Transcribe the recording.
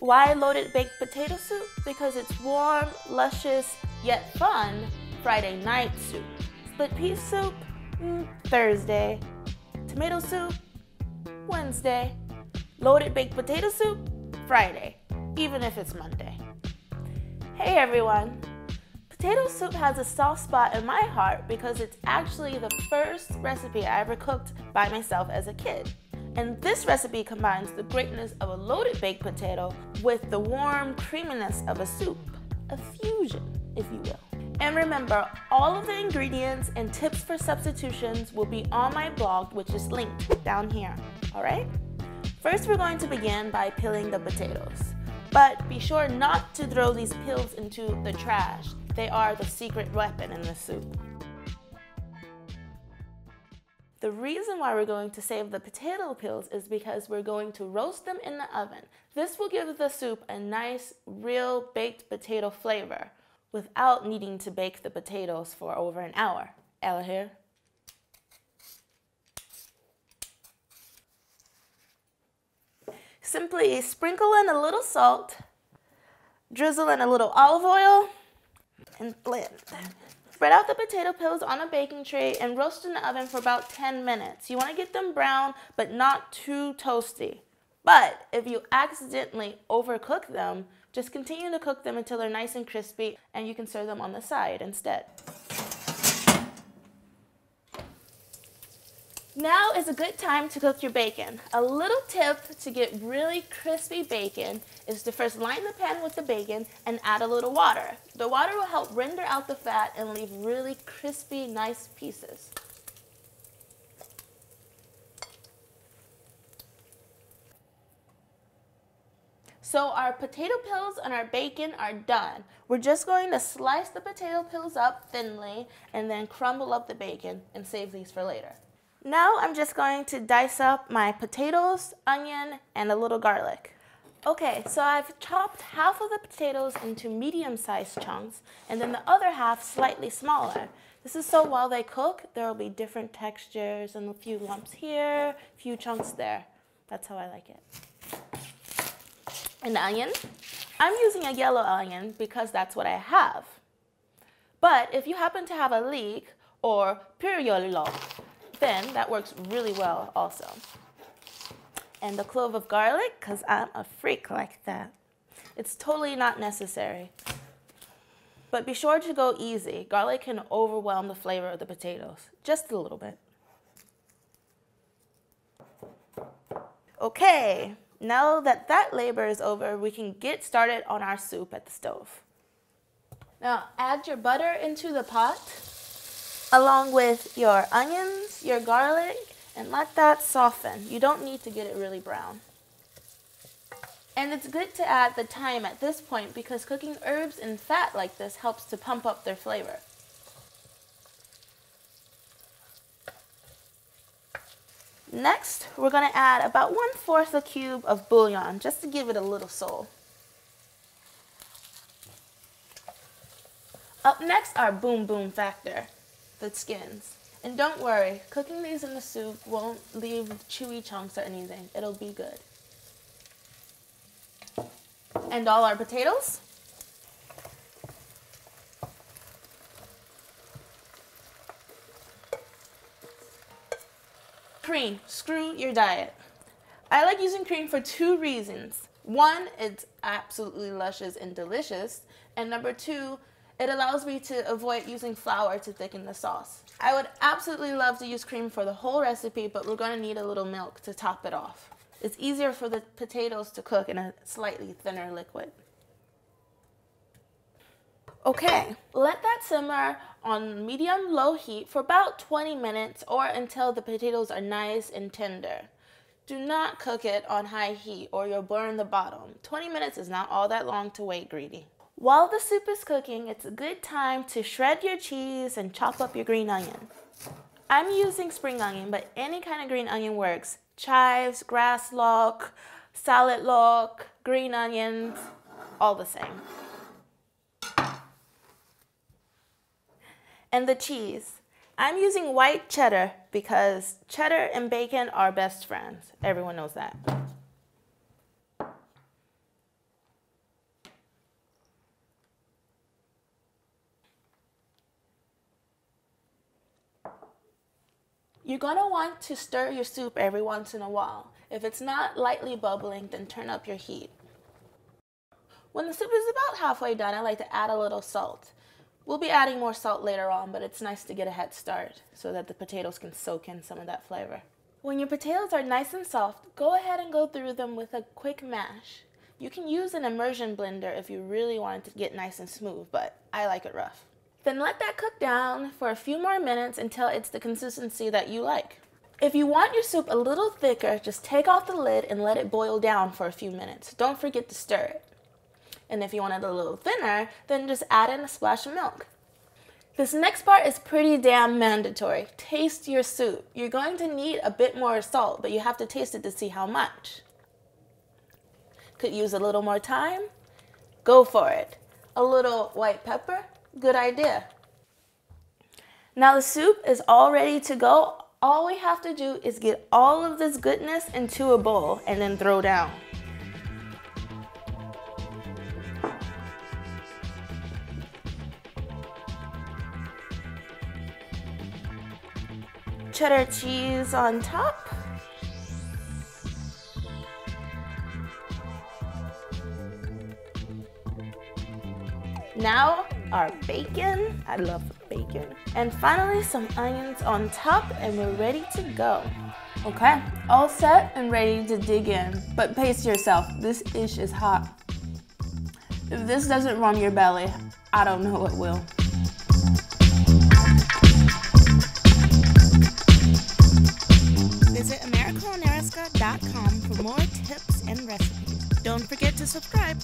Why loaded baked potato soup? Because it's warm, luscious, yet fun Friday night soup. Split pea soup? Thursday. Tomato soup? Wednesday. Loaded baked potato soup? Friday, even if it's Monday. Hey everyone! Potato soup has a soft spot in my heart because it's actually the first recipe I ever cooked by myself as a kid. And this recipe combines the greatness of a loaded baked potato with the warm creaminess of a soup. A fusion, if you will. And remember, all of the ingredients and tips for substitutions will be on my blog, which is linked down here, alright? First, we're going to begin by peeling the potatoes. But be sure not to throw these peels into the trash. They are the secret weapon in the soup. The reason why we're going to save the potato peels is because we're going to roast them in the oven. This will give the soup a nice, real baked potato flavor without needing to bake the potatoes for over an hour. Ella here. Simply sprinkle in a little salt, drizzle in a little olive oil, and blend. Spread out the potato peels on a baking tray and roast in the oven for about 10 minutes. You want to get them brown, but not too toasty. But if you accidentally overcook them, just continue to cook them until they're nice and crispy, and you can serve them on the side instead. Now is a good time to cook your bacon. A little tip to get really crispy bacon is to first line the pan with the bacon and add a little water. The water will help render out the fat and leave really crispy, nice pieces. So our potato peels and our bacon are done. We're just going to slice the potato peels up thinly and then crumble up the bacon and save these for later. Now I'm just going to dice up my potatoes, onion, and a little garlic. Okay, so I've chopped half of the potatoes into medium-sized chunks and then the other half slightly smaller. This is so while they cook, there will be different textures and a few lumps here, a few chunks there. That's how I like it. And the onion? I'm using a yellow onion because that's what I have. But if you happen to have a leek or purjolök, then that works really well also. And the clove of garlic, because I'm a freak like that. It's totally not necessary. But be sure to go easy. Garlic can overwhelm the flavor of the potatoes, just a little bit. Okay, now that that labor is over, we can get started on our soup at the stove. Now add your butter into the pot, along with your onions, your garlic, and let that soften. You don't need to get it really brown. And it's good to add the thyme at this point because cooking herbs in fat like this helps to pump up their flavor. Next, we're going to add about 1/4 a cube of bouillon just to give it a little soul. Up next, our boom boom factor. The skins. And don't worry, cooking these in the soup won't leave chewy chunks or anything. It'll be good. And all our potatoes. Cream. Screw your diet. I like using cream for 2 reasons. One, it's absolutely luscious and delicious. And number 2, it allows me to avoid using flour to thicken the sauce. I would absolutely love to use cream for the whole recipe, but we're going to need a little milk to top it off. It's easier for the potatoes to cook in a slightly thinner liquid. Okay, let that simmer on medium-low heat for about 20 minutes or until the potatoes are nice and tender. Do not cook it on high heat or you'll burn the bottom. 20 minutes is not all that long to wait greedy. While the soup is cooking, it's a good time to shred your cheese and chop up your green onion. I'm using spring onion, but any kind of green onion works. Chives, grass lock, salad lock, green onions, all the same. And the cheese. I'm using white cheddar because cheddar and bacon are best friends. Everyone knows that. You're gonna want to stir your soup every once in a while. If it's not lightly bubbling, then turn up your heat. When the soup is about halfway done, I like to add a little salt. We'll be adding more salt later on, but it's nice to get a head start so that the potatoes can soak in some of that flavor. When your potatoes are nice and soft, go ahead and go through them with a quick mash. You can use an immersion blender if you really want it to get nice and smooth, but I like it rough. Then let that cook down for a few more minutes until it's the consistency that you like. If you want your soup a little thicker, just take off the lid and let it boil down for a few minutes. Don't forget to stir it. And if you want it a little thinner, then just add in a splash of milk. This next part is pretty damn mandatory. Taste your soup. You're going to need a bit more salt, but you have to taste it to see how much. Could use a little more thyme? Go for it. A little white pepper? Good idea. Now the soup is all ready to go. All we have to do is get all of this goodness into a bowl and then throw down. Cheddar cheese on top. Now our bacon, I love bacon. And finally some onions on top and we're ready to go. Okay, all set and ready to dig in, but pace yourself, this dish is hot. If this doesn't warm your belly, I don't know what will. Visit Americulinariska.com for more tips and recipes. Don't forget to subscribe.